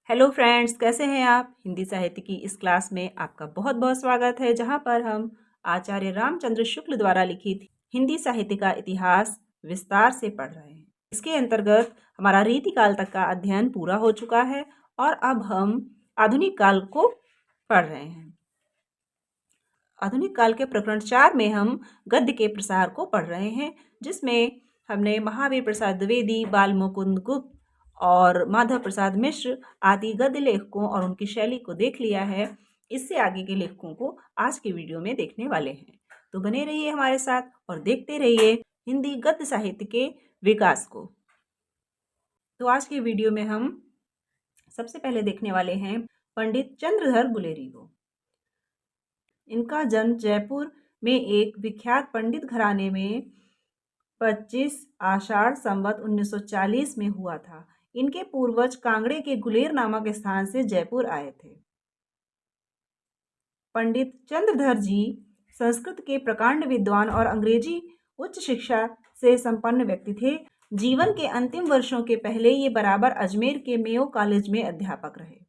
Hello friends, कैसे हैं आप। हिंदी साहित्य की इस क्लास में आपका बहुत बहुत स्वागत है, जहां पर हम आचार्य रामचंद्र शुक्ल द्वारा लिखित हिंदी साहित्य का इतिहास विस्तार से पढ़ रहे हैं। इसके अंतर्गत हमारा रीतिकाल तक का अध्ययन पूरा हो चुका है और अब हम आधुनिक काल को पढ़ रहे हैं। आधुनिक काल के प्रकरण 4 में हम गद्य के प्रसार को पढ़ रहे हैं, जिसमें हमने महावीर प्रसाद द्विवेदी, बाल मुकुंद गुप्त और माधव प्रसाद मिश्र आदि गद्य लेखकों और उनकी शैली को देख लिया है। इससे आगे के लेखकों को आज के वीडियो में देखने वाले हैं, तो बने रहिए हमारे साथ और देखते रहिए हिंदी गद्य साहित्य के विकास को। तो आज के वीडियो में हम सबसे पहले देखने वाले हैं पंडित चंद्रधर गुलेरी को। इनका जन्म जयपुर में एक विख्यात पंडित घराने में 25 आषाढ़ संवत 1940 में हुआ था। इनके पूर्वज कांगड़े के गुलेर नामक स्थान से जयपुर आए थे। पंडित चंद्रधर जी संस्कृत के प्रकांड विद्वान और अंग्रेजी उच्च शिक्षा से संपन्न व्यक्ति थे। जीवन के अंतिम वर्षों के पहले ये बराबर अजमेर के मेयो कॉलेज में अध्यापक रहे।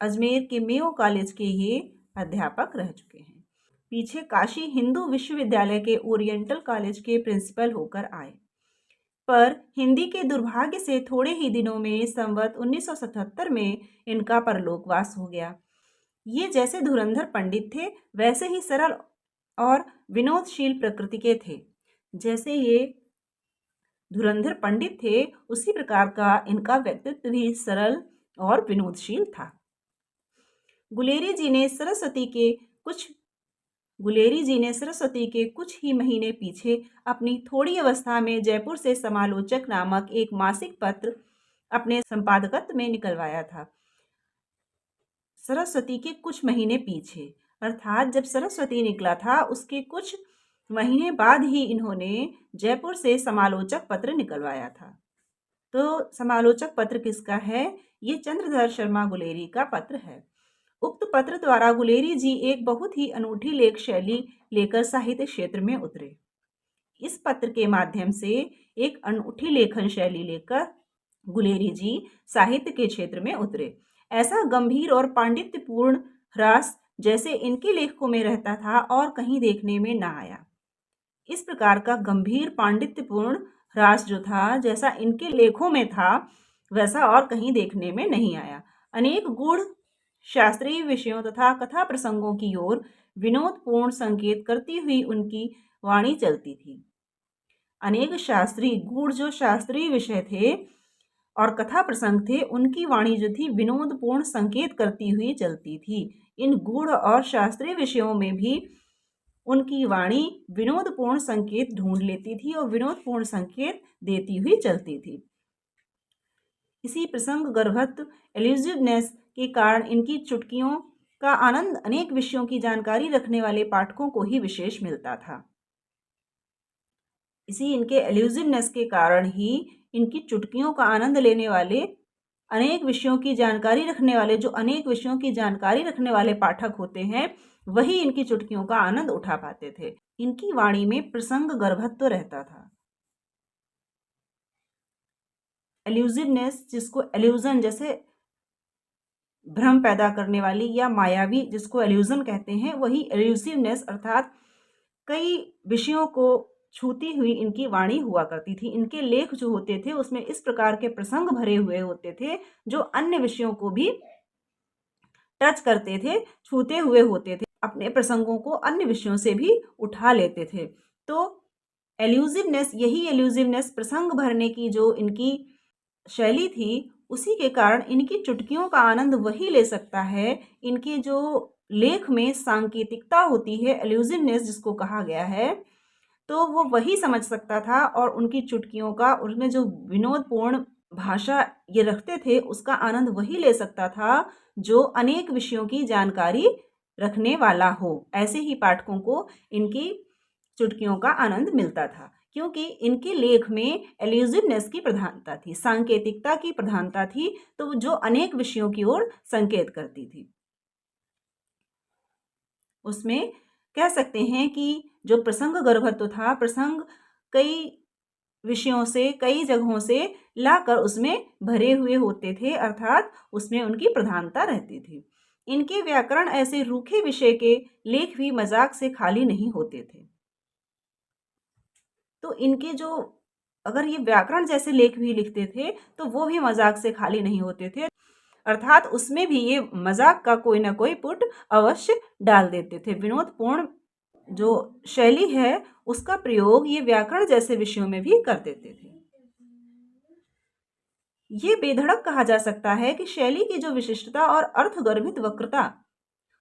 अजमेर के मेयो कॉलेज के ये अध्यापक रह चुके हैं। पीछे काशी हिंदू विश्वविद्यालय के ओरिएंटल कॉलेज के प्रिंसिपल होकर आए, पर हिंदी के दुर्भाग्य से थोड़े ही दिनों में संवत 1977 में इनका परलोकवास हो गया। ये जैसे धुरंधर पंडित थे, वैसे ही सरल और विनोदशील प्रकृति के थे। जैसे ये धुरंधर पंडित थे, उसी प्रकार का इनका व्यक्तित्व भी सरल और विनोदशील था। गुलेरी जी ने सरस्वती के कुछ ही महीने पीछे अपनी थोड़ी अवस्था में जयपुर से समालोचक नामक एक मासिक पत्र अपने संपादकत्व में निकलवाया था। सरस्वती के कुछ महीने पीछे अर्थात जब सरस्वती निकला था उसके कुछ महीने बाद ही इन्होंने जयपुर से समालोचक पत्र निकलवाया था। तो समालोचक पत्र किसका है? ये चंद्रधर शर्मा गुलेरी का पत्र है। उक्त पत्र द्वारा गुलेरी जी एक बहुत ही अनूठी लेख शैली लेकर साहित्य क्षेत्र में उतरे। इस पत्र के माध्यम से एक अनूठी लेखन शैली लेकर गुलेरी जी साहित्य के क्षेत्र में उतरे। ऐसा गंभीर और पांडित्यपूर्ण ह्रास जैसे इनके लेखों में रहता था और कहीं देखने में न आया। इस प्रकार का गंभीर पांडित्यपूर्ण ह्रास जो था, जैसा इनके लेखों में था, वैसा और कहीं देखने में नहीं आया। अनेक गूढ़ शास्त्रीय विषयों तथा कथा प्रसंगों की ओर विनोदपूर्ण संकेत करती हुई उनकी वाणी चलती थी। अनेक शास्त्रीय विषय थे और कथा प्रसंग थे, उनकी वाणी जो थी विनोदपूर्ण संकेत करती हुई चलती थी। इन गूढ़ और शास्त्रीय विषयों में भी उनकी वाणी विनोदपूर्ण संकेत ढूंढ लेती थी और विनोदपूर्ण संकेत देती हुई चलती थी। इसी प्रसंग गर्भत्व एल्यूसिवनेस के कारण इनकी चुटकियों का आनंद अनेक विषयों की जानकारी रखने वाले पाठकों को ही विशेष मिलता था। इसी इनके एल्यूसिवनेस के कारण ही इनकी चुटकियों का आनंद लेने वाले अनेक विषयों की जानकारी रखने वाले पाठक होते हैं, वही इनकी चुटकियों का आनंद उठा पाते थे। इनकी वाणी में प्रसंग गर्भत्व रहता था। एल्यूसिवनेस, जिसको एल्यूजन जैसे भ्रम पैदा करने वाली या मायावी जिसको एल्यूजन कहते हैं, वही एल्यूसिवनेस अर्थात कई विषयों को छूती हुई इनकी वाणी हुआ करती थी। इनके लेख जो होते थे उसमें इस प्रकार के प्रसंग भरे हुए होते थे जो अन्य विषयों को भी टच करते थे, छूते हुए होते थे, अपने प्रसंगों को अन्य विषयों से भी उठा लेते थे। तो यही एल्यूसिवनेस प्रसंग भरने की जो इनकी शैली थी, उसी के कारण इनकी चुटकियों का आनंद वही ले सकता है। इनके जो लेख में सांकेतिकता होती है, एल्यूसिवनेस जिसको कहा गया है, तो वो वही समझ सकता था और उनकी चुटकियों का, उसमें जो विनोदपूर्ण भाषा ये रखते थे, उसका आनंद वही ले सकता था जो अनेक विषयों की जानकारी रखने वाला हो। ऐसे ही पाठकों को इनकी चुटकियों का आनंद मिलता था, क्योंकि इनके लेख में एल्यूसिवनेस की प्रधानता थी, सांकेतिकता की प्रधानता थी, तो जो अनेक विषयों की ओर संकेत करती थी। उसमें कह सकते हैं कि जो प्रसंग गर्भत्व था, प्रसंग कई विषयों से, कई जगहों से लाकर उसमें भरे हुए होते थे, अर्थात उसमें उनकी प्रधानता रहती थी। इनके व्याकरण ऐसे रूखे विषय के लेख भी मजाक से खाली नहीं होते थे। तो इनके जो अगर ये व्याकरण जैसे लेख भी लिखते थे तो वो भी मजाक से खाली नहीं होते थे, अर्थात उसमें भी ये मजाक का कोई ना कोई पुट अवश्य डाल देते थे। विनोदपूर्ण जो शैली है उसका प्रयोग ये व्याकरण जैसे विषयों में भी कर देते थे। ये बेधड़क कहा जा सकता है कि शैली की जो विशिष्टता और अर्थगर्भित वक्रता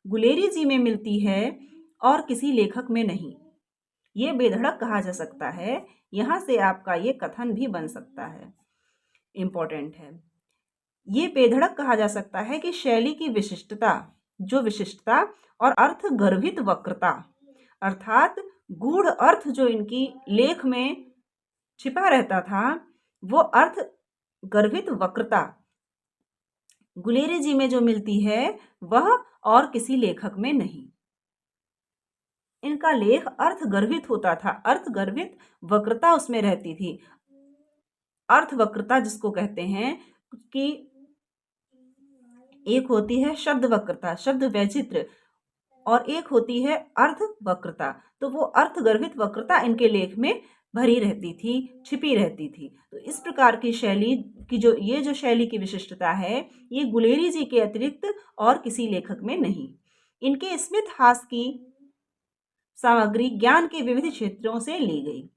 गुलेरी जी में मिलती है और किसी लेखक में नहीं, ये बेधड़क कहा जा सकता है। यहाँ से आपका ये कथन भी बन सकता है, इम्पोर्टेंट है। ये बेधड़क कहा जा सकता है कि शैली की विशिष्टता, जो विशिष्टता और अर्थ गर्भित वक्रता, अर्थात गूढ़ अर्थ जो इनकी लेख में छिपा रहता था, वो अर्थ गर्भित वक्रता गुलेरी जी में जो मिलती है वह और किसी लेखक में नहीं। इनका लेख अर्थ गर्भित होता था, अर्थ गर्भित वक्रता उसमें रहती थी। अर्थ वक्रता जिसको कहते हैं कि एक होती है शब्द वक्रता, शब्द वैचित्र, और एक होती है अर्थ वक्रता। तो वो अर्थ गर्भित वक्रता इनके लेख में भरी रहती थी, छिपी रहती थी। तो इस प्रकार की शैली की जो शैली की विशिष्टता है, ये गुलेरी जी के अतिरिक्त और किसी लेखक में नहीं। इनके स्मित हास की सामग्री ज्ञान के विविध क्षेत्रों से ली गई,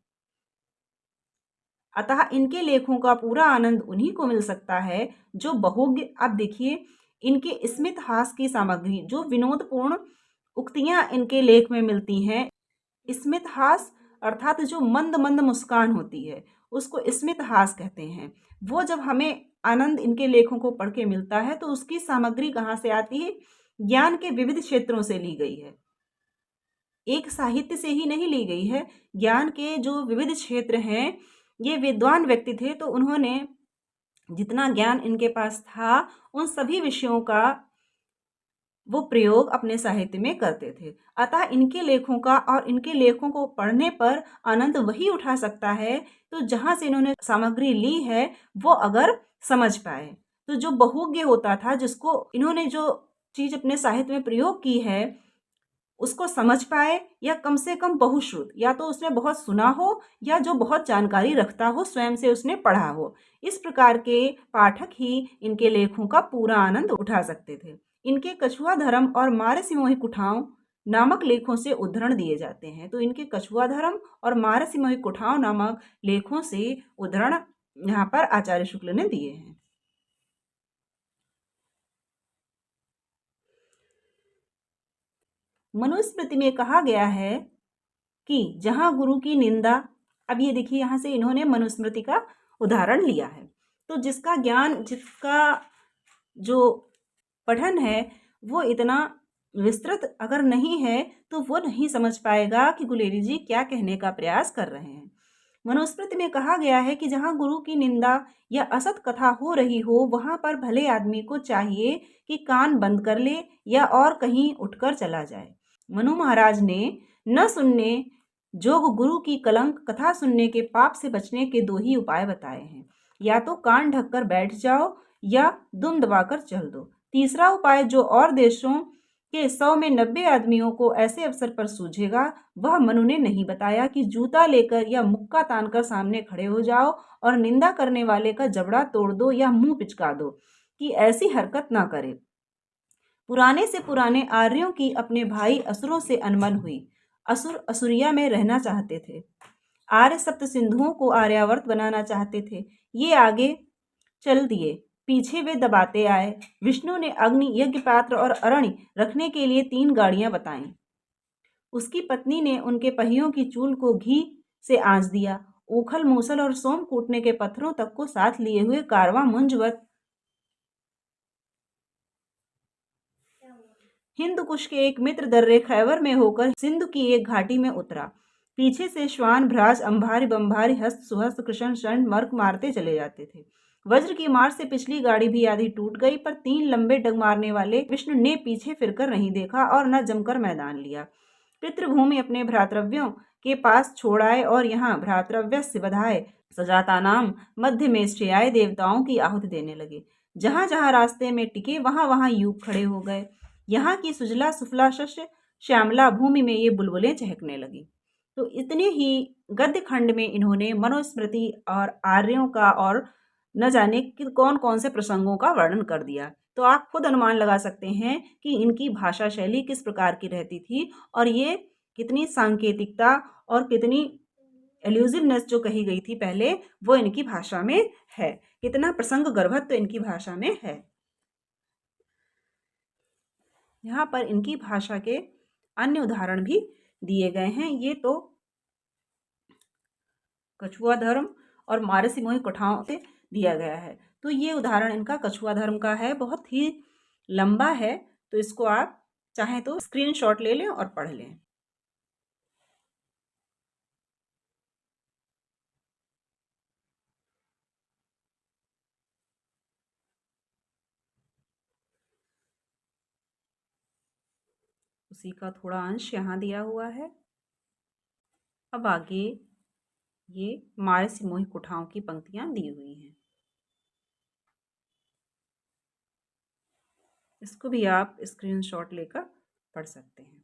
अतः इनके लेखों का पूरा आनंद उन्हीं को मिल सकता है जो बहुज्ञ। अब देखिए, इनके स्मित हास की सामग्री, जो विनोदपूर्ण उक्तियां इनके लेख में मिलती हैं। स्मित हास अर्थात जो मंद मंद मुस्कान होती है उसको स्मित हास कहते हैं। वो जब हमें आनंद इनके लेखों को पढ़ के मिलता है तो उसकी सामग्री कहाँ से आती है? ज्ञान के विविध क्षेत्रों से ली गई है, एक साहित्य से ही नहीं ली गई है। ज्ञान के जो विविध क्षेत्र हैं, ये विद्वान व्यक्ति थे तो उन्होंने जितना ज्ञान इनके पास था उन सभी विषयों का वो प्रयोग अपने साहित्य में करते थे। अतः इनके लेखों का और इनके लेखों को पढ़ने पर आनंद वही उठा सकता है तो जहाँ से इन्होंने सामग्री ली है वो अगर समझ पाए। तो जो बहुज्ञ होता था, जिसको इन्होंने जो चीज़ अपने साहित्य में प्रयोग की है उसको समझ पाए, या कम से कम बहुश्रुत, या तो उसने बहुत सुना हो या जो बहुत जानकारी रखता हो, स्वयं से उसने पढ़ा हो। इस प्रकार के पाठक ही इनके लेखों का पूरा आनंद उठा सकते थे। इनके कछुआ धर्म और मारसिमोही कुठाओं नामक लेखों से उद्धरण दिए जाते हैं। तो इनके कछुआ धर्म और मारसिमोही कुठाओं नामक लेखों से उद्धरण यहाँ पर आचार्य शुक्ल ने दिए हैं। मनुस्मृति में कहा गया है कि जहाँ गुरु की निंदा, अब ये देखिए यहाँ से इन्होंने मनुस्मृति का उदाहरण लिया है। तो जिसका ज्ञान, जिसका जो पठन है वो इतना विस्तृत अगर नहीं है तो वो नहीं समझ पाएगा कि गुलेरी जी क्या कहने का प्रयास कर रहे हैं। मनुस्मृति में कहा गया है कि जहाँ गुरु की निंदा या असत कथा हो रही हो वहां पर भले आदमी को चाहिए कि कान बंद कर ले या और कहीं उठकर चला जाए। मनु महाराज ने न सुनने जोग गुरु की कलंक कथा सुनने के पाप से बचने के दो ही उपाय बताए हैं, या तो कान ढककर बैठ जाओ या दुम दबाकर चल दो। तीसरा उपाय जो और देशों के 100 में 90 आदमियों को ऐसे अवसर पर सूझेगा वह मनु ने नहीं बताया कि जूता लेकर या मुक्का तानकर सामने खड़े हो जाओ और निंदा करने वाले का जबड़ा तोड़ दो या मुंह पिचका दो कि ऐसी हरकत ना करे। पुराने से पुराने आर्यों की अपने भाई असुरों से अनबन हुई। असुर असुरिया में रहना चाहते थे, आर्य सप्त सिंधुओं को आर्यावर्त बनाना चाहते थे। ये आगे चल दिए, पीछे वे दबाते आए। विष्णु ने अग्नि, यज्ञ पात्र और अरण्य रखने के लिए 3 गाड़ियां बताईं। उसकी पत्नी ने उनके पहियों की चूल को घी से आंच दिया। ऊखल, मूसल और सोम कूटने के पत्थरों तक को साथ लिए हुए कारवां मुंजवत हिंदू कुश के एक मित्र दर्रे खैबर में होकर सिंधु की एक घाटी में उतरा। पीछे से श्वान, भ्राज, अंबारी, बंबारी, हस्त, सुहस्त, कृष्ण, षण, मर्क मारते चले जाते थे। वज्र की मार से पिछली गाड़ी भी आधी टूट गई, पर 3 लंबे डग मारने वाले विष्णु ने पीछे फिरकर नहीं देखा और न जमकर मैदान लिया। पितृभूमि अपने भ्रातृव्यों के पास छोड़ आए और यहाँ भ्रातृव्यस्य बधाए सजाता नाम मध्य में श्रेयाय देवताओं की आहुति देने लगे। जहां जहां रास्ते में टिके वहां वहां यूप खड़े हो गए। यहाँ की सुजला सुफला शस्य श्यामला भूमि में ये बुलबुलें चहकने लगी। तो इतने ही गद्य खंड में इन्होंने मनुस्मृति और आर्यों का और न जाने कि कौन कौन से प्रसंगों का वर्णन कर दिया। तो आप खुद अनुमान लगा सकते हैं कि इनकी भाषा शैली किस प्रकार की रहती थी और ये कितनी सांकेतिकता और कितनी एल्यूसिवनेस जो कही गई थी पहले वो इनकी भाषा में है, कितना प्रसंग गर्भत्व इनकी भाषा में है। यहाँ पर इनकी भाषा के अन्य उदाहरण भी दिए गए हैं। ये तो कछुआ धर्म और मारसिमोही कथाओं से दिया गया है। तो ये उदाहरण इनका कछुआ धर्म का है, बहुत ही लंबा है। तो इसको आप चाहें तो स्क्रीनशॉट ले लें और पढ़ लें। उसी का थोड़ा अंश यहाँ दिया हुआ है। अब आगे ये मारसिमोही कुठाओं की पंक्तियां दी हुई हैं। इसको भी आप स्क्रीनशॉट लेकर पढ़ सकते हैं।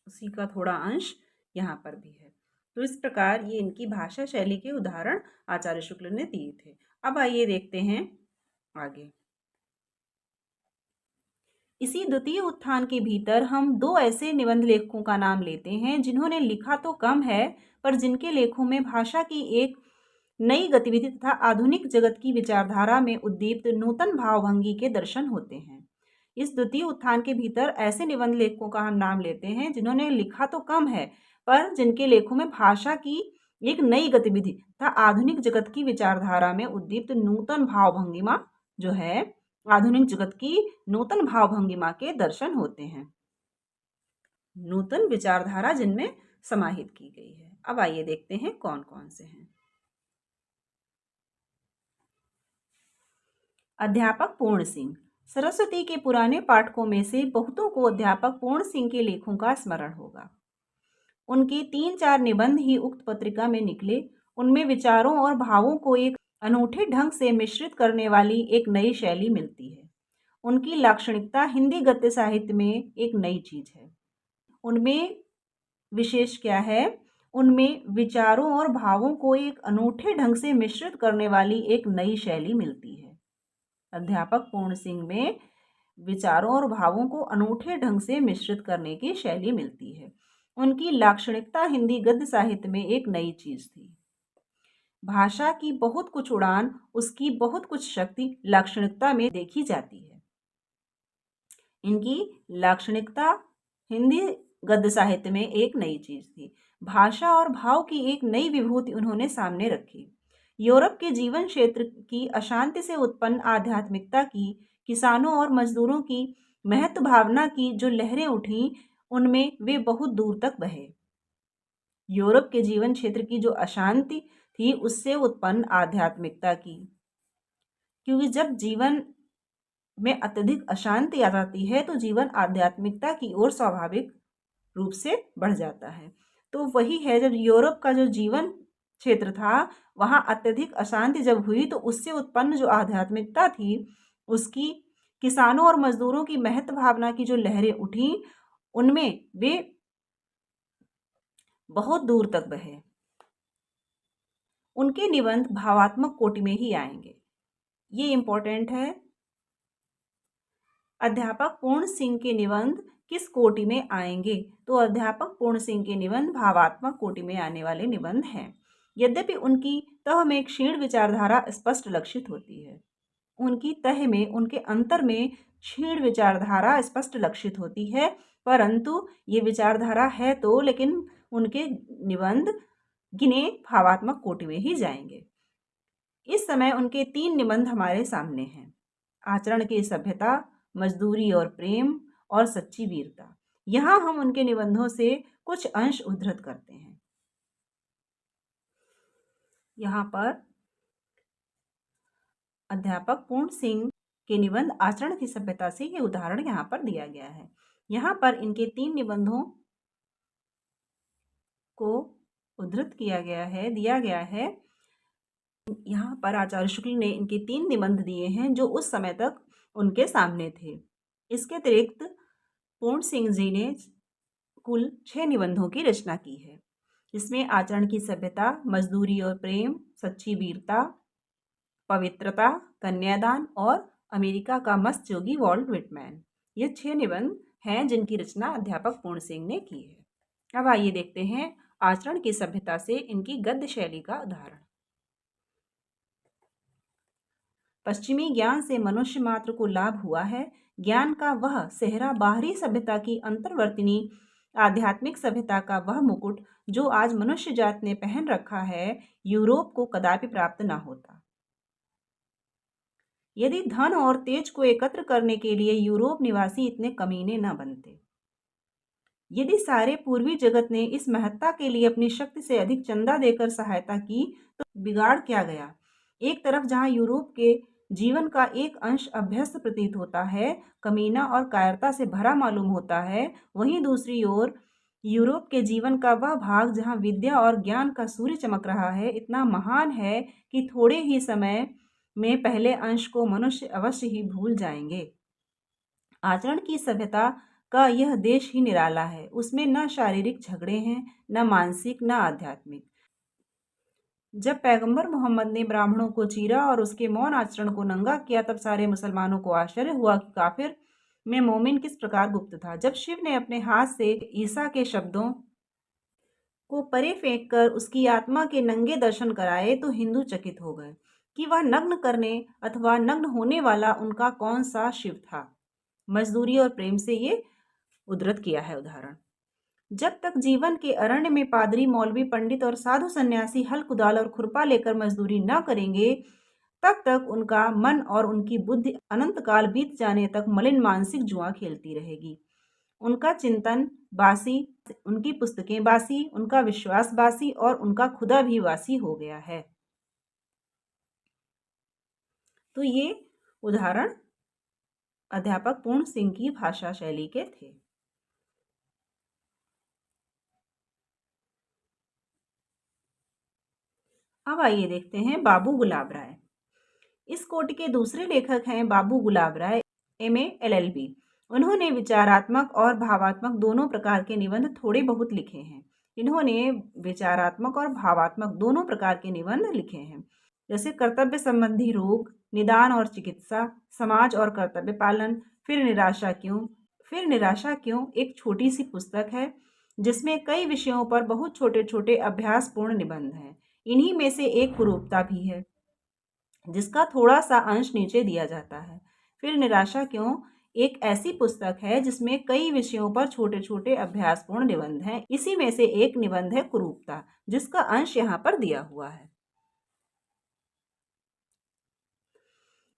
उसी का थोड़ा अंश यहाँ पर भी है। तो इस प्रकार ये इनकी भाषा शैली के उदाहरण आचार्य शुक्ल ने दिए थे। अब आइए देखते हैं आगे। इसी द्वितीय उत्थान के भीतर हम दो ऐसे निबंध लेखकों का नाम लेते हैं जिन्होंने लिखा तो कम है पर जिनके लेखों में भाषा की एक नई गतिविधि तथा आधुनिक जगत की विचारधारा में उद्दीप्त नूतन भावभंगी के दर्शन होते हैं। इस द्वितीय उत्थान के भीतर ऐसे निबंध लेखकों का हम नाम लेते हैं जिन्होंने लिखा तो कम है पर जिनके लेखों में भाषा की एक नई गतिविधि तथा आधुनिक जगत की विचारधारा में उद्दीप्त नूतन भावभंगिमा जो है आधुनिक जगत की नूतन भावभंगिमा के दर्शन होते हैं, नूतन विचारधारा जिनमें समाहित की गई है। अब आइए देखते हैं कौन कौन से हैं। अध्यापक पूर्ण सिंह। सरस्वती के पुराने पाठकों में से बहुतों को अध्यापक पूर्ण सिंह के लेखों का स्मरण होगा। उनके 3-4 निबंध ही उक्त पत्रिका में निकले। उनमें विचारों और भावों को एक अनूठे ढंग से मिश्रित करने वाली एक नई शैली मिलती है। उनकी लाक्षणिकता हिंदी गद्य साहित्य में एक नई चीज है। उनमें विशेष क्या है? उनमें विचारों और भावों को एक अनूठे ढंग से मिश्रित करने वाली एक नई शैली मिलती है। अध्यापक पूर्ण सिंह में विचारों और भावों को अनूठे ढंग से मिश्रित करने की शैली मिलती है। उनकी लाक्षणिकता हिंदी गद्य साहित्य में एक नई चीज थी। भाषा की बहुत कुछ उड़ान, उसकी बहुत कुछ शक्ति लाक्षणिकता में देखी जाती है। इनकी लाक्षणिकता हिंदी गद्य साहित्य में एक नई चीज थी। भाषा और भाव की एक नई विभूति उन्होंने सामने रखी। यूरोप के जीवन क्षेत्र की अशांति से उत्पन्न आध्यात्मिकता की, किसानों और मजदूरों की महत्व भावना की जो लहरें उठी, उनमें वे बहुत दूर तक बहे। यूरोप के जीवन क्षेत्र की जो अशांति थी उससे उत्पन्न आध्यात्मिकता की, क्योंकि जब जीवन में अत्यधिक अशांति आ जाती है तो जीवन आध्यात्मिकता की ओर स्वाभाविक रूप से बढ़ जाता है। तो वही है, जब यूरोप का जो जीवन क्षेत्र था वहां अत्यधिक अशांति जब हुई तो उससे उत्पन्न जो आध्यात्मिकता थी उसकी, किसानों और मजदूरों की महत्व भावना की जो लहरें उठी, उनमें वे बहुत दूर तक बहे। उनके निबंध भावात्मक कोटि में ही आएंगे, ये इंपॉर्टेंट है। अध्यापक पूर्ण सिंह के निबंध किस कोटि में आएंगे? तो अध्यापक पूर्ण सिंह के निबंध भावात्मक कोटि में आने वाले निबंध हैं। यद्यपि उनकी तह में क्षीण विचारधारा स्पष्ट लक्षित होती है, उनकी तह में, उनके अंतर में क्षीण विचारधारा स्पष्ट लक्षित होती है, परंतु ये विचारधारा है तो, लेकिन उनके निबंध गिने भावात्मक कोटि में ही जाएंगे। इस समय उनके 3 निबंध हमारे सामने हैं। आचरण की सभ्यता, मजदूरी और प्रेम और सच्ची वीरता। यहाँ हम उनके निबंधों से कुछ अंश उद्धृत करते हैं। यहाँ पर अध्यापक पूर्ण सिंह के निबंध आचरण की सभ्यता से ये उदाहरण यहाँ पर दिया गया है। यहाँ पर इनके 3 निबंधों को उद्धृत किया गया है, दिया गया है। यहाँ पर आचार्य शुक्ल ने इनके 3 निबंध दिए हैं जो उस समय तक उनके सामने थे। इसके अतिरिक्त पूर्ण सिंह जी ने कुल 6 निबंधों की रचना की है, जिसमें आचरण की सभ्यता, मजदूरी और प्रेम, सच्ची वीरता, पवित्रता, कन्यादान और अमेरिका का मस्त जोगी वॉल्ट विटमैन, ये 6 निबंध हैं जिनकी रचना अध्यापक पूर्ण सिंह ने की है। अब आइए देखते हैं आचरण की सभ्यता से इनकी गद्य शैली का उदाहरण। पश्चिमी ज्ञान से मनुष्य मात्र को लाभ हुआ है। ज्ञान का वह सेहरा बाहरी सभ्यता की अंतर्वर्तिनी आध्यात्मिक सभ्यता का वह मुकुट जो आज मनुष्य जात ने पहन रखा है, यूरोप को कदापि प्राप्त न होता। यदि धन और तेज को एकत्र करने के लिए यूरोप निवासी इतने कमीने न बनते, यदि सारे पूर्वी जगत ने इस महत्ता के लिए अपनी शक्ति से अधिक चंदा देकर सहायता की, तो बिगाड़ क्या गया। एक तरफ जहां यूरोप के जीवन का एक अंश अभ्यस्त प्रतीत होता है, कमीना और कायरता से भरा मालूम होता है, वहीं दूसरी ओर यूरोप के जीवन का वह भाग जहां विद्या और ज्ञान का सूर्य चमक रहा है, इतना महान है कि थोड़े ही समय में पहले अंश को मनुष्य अवश्य ही भूल जाएंगे। आचरण की सभ्यता का यह देश ही निराला है। उसमें न शारीरिक झगड़े हैं, न मानसिक, न आध्यात्मिक। जब पैगंबर मोहम्मद ने ब्राह्मणों को चीरा और उसके मौन आचरण को नंगा किया, तब सारे मुसलमानों को आश्चर्य हुआ कि काफिर में मोमिन किस प्रकार गुप्त था। जब शिव ने अपने हाथ से ईसा के शब्दों को परे फेंक कर उसकी आत्मा के नंगे दर्शन कराए, तो हिंदू चकित हो गए कि वह नग्न करने अथवा नग्न होने वाला उनका कौन सा शिव था। मजदूरी और प्रेम से ये उद्धृत किया है उदाहरण। जब तक जीवन के अरण्य में पादरी, मौलवी, पंडित और साधु सन्यासी हल, कुदाल और खुरपा लेकर मजदूरी न करेंगे, तब तक उनका मन और उनकी बुद्धि अनंत काल बीत जाने तक मलिन मानसिक जुआ खेलती रहेगी। उनका चिंतन बासी, उनकी पुस्तकें बासी, उनका विश्वास बासी और उनका खुदा भी बासी हो गया है। तो ये उदाहरण अध्यापक पूर्ण सिंह की भाषा शैली के थे। अब आइए देखते हैं बाबू गुलाब राय। इस कोटि के दूसरे लेखक हैं बाबू गुलाब राय, MA LLB। उन्होंने विचारात्मक और भावात्मक दोनों प्रकार के निबंध थोड़े बहुत लिखे हैं। इन्होंने विचारात्मक और भावात्मक दोनों प्रकार के निबंध लिखे हैं, जैसे कर्तव्य संबंधी रोग, निदान और चिकित्सा, समाज और कर्तव्य पालन, फिर निराशा क्यों एक छोटी सी पुस्तक है जिसमें कई विषयों पर बहुत छोटे छोटे अभ्यासपूर्ण निबंध हैं। इन्हीं में से एक कुरूपता भी है, जिसका थोड़ा सा अंश नीचे दिया जाता है। फिर निराशा क्यों एक ऐसी पुस्तक है जिसमें कई विषयों पर छोटे छोटे अभ्यासपूर्ण निबंध हैं। इसी में से एक निबंध है कुरूपता, जिसका अंश यहाँ पर दिया हुआ है।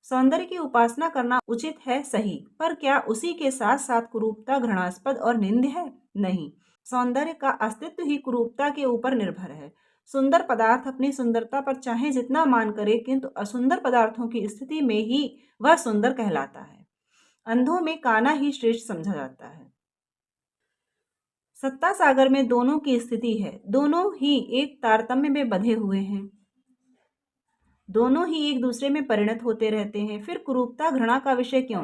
सौंदर्य की उपासना करना उचित है, सही, पर क्या उसी के साथ साथ कुरूपता घृणास्पद और निंद्य है? नहीं, सौंदर्य का अस्तित्व ही कुरूपता के ऊपर निर्भर है। सुंदर पदार्थ अपनी सुंदरता पर चाहे जितना मान करे, किंतु असुंदर पदार्थों की स्थिति में ही वह सुंदर कहलाता है। अंधों में काना ही श्रेष्ठ समझा जाता है। सत्ता सागर में दोनों की स्थिति है, दोनों ही एक तारतम्य में बंधे हुए हैं, दोनों ही एक दूसरे में परिणत होते रहते हैं। फिर कुरूपता घृणा का विषय क्यों?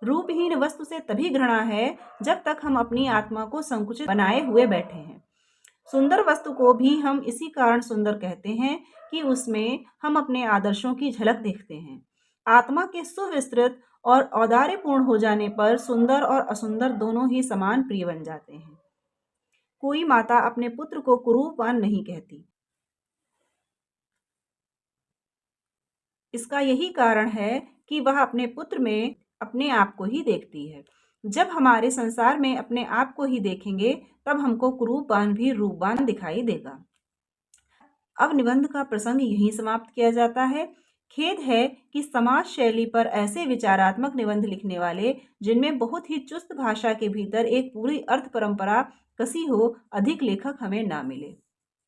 रूपहीन वस्तु से तभी घृणा है जब तक हम अपनी आत्मा को संकुचित बनाए हुए बैठे हैं। सुंदर वस्तु को भी हम इसी कारण सुंदर कहते हैं कि उसमें हम अपने आदर्शों की झलक देखते हैं। आत्मा के सुविस्तृत और औदार्यपूर्ण हो जाने पर सुंदर और असुंदर दोनों ही समान प्रिय बन जाते हैं। कोई माता अपने पुत्र को कुरूपवान नहीं कहती। इसका यही कारण है कि वह अपने पुत्र में अपने आप को ही देखती है। जब हमारे संसार में अपने आप को ही देखेंगे, तब हमको कुरूपवान भी रूपवान दिखाई देगा। अब निबंध का प्रसंग यहीं समाप्त किया जाता है। खेद है कि समाज शैली पर ऐसे विचारात्मक निबंध लिखने वाले, जिनमें बहुत ही चुस्त भाषा के भीतर एक पूरी अर्थ परंपरा कसी हो, अधिक लेखक हमें ना मिले।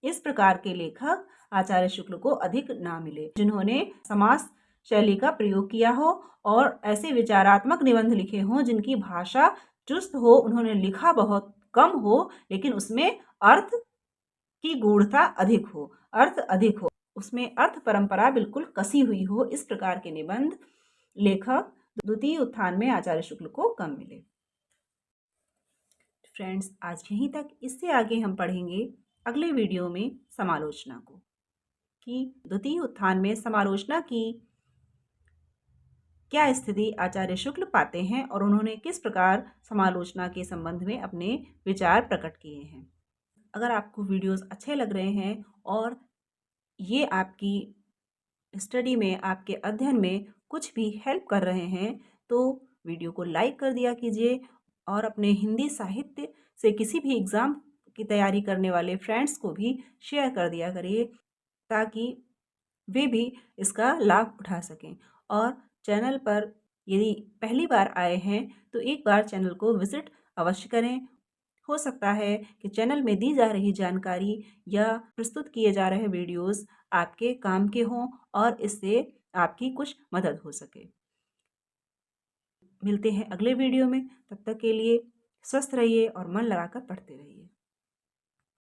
इस प्रकार के लेखक आचार्य शुक्ल को अधिक ना मिले, जिन्होंने समाज शैली का प्रयोग किया हो और ऐसे विचारात्मक निबंध लिखे हों जिनकी भाषा चुस्त हो, उन्होंने लिखा बहुत कम हो, लेकिन उसमें अर्थ की गूढ़ता अधिक हो, अर्थ अधिक हो, उसमें अर्थ परंपरा बिल्कुल कसी हुई हो, इस प्रकार के निबंध लेखक द्वितीय उत्थान में आचार्य शुक्ल को कम मिले। फ्रेंड्स, आज यहीं तक। इससे आगे हम पढ़ेंगे अगले वीडियो में समालोचना को, कि द्वितीय उत्थान में समालोचना की क्या स्थिति आचार्य शुक्ल पाते हैं और उन्होंने किस प्रकार समालोचना के संबंध में अपने विचार प्रकट किए हैं। अगर आपको वीडियोस अच्छे लग रहे हैं और ये आपकी स्टडी में, आपके अध्ययन में कुछ भी हेल्प कर रहे हैं, तो वीडियो को लाइक कर दिया कीजिए और अपने हिंदी साहित्य से किसी भी एग्ज़ाम की तैयारी करने वाले फ्रेंड्स को भी शेयर कर दिया करिए, ताकि वे भी इसका लाभ उठा सकें। और चैनल पर यदि पहली बार आए हैं तो एक बार चैनल को विज़िट अवश्य करें। हो सकता है कि चैनल में दी जा रही जानकारी या प्रस्तुत किए जा रहे वीडियोस आपके काम के हों और इससे आपकी कुछ मदद हो सके। मिलते हैं अगले वीडियो में, तब तक के लिए स्वस्थ रहिए और मन लगाकर पढ़ते रहिए।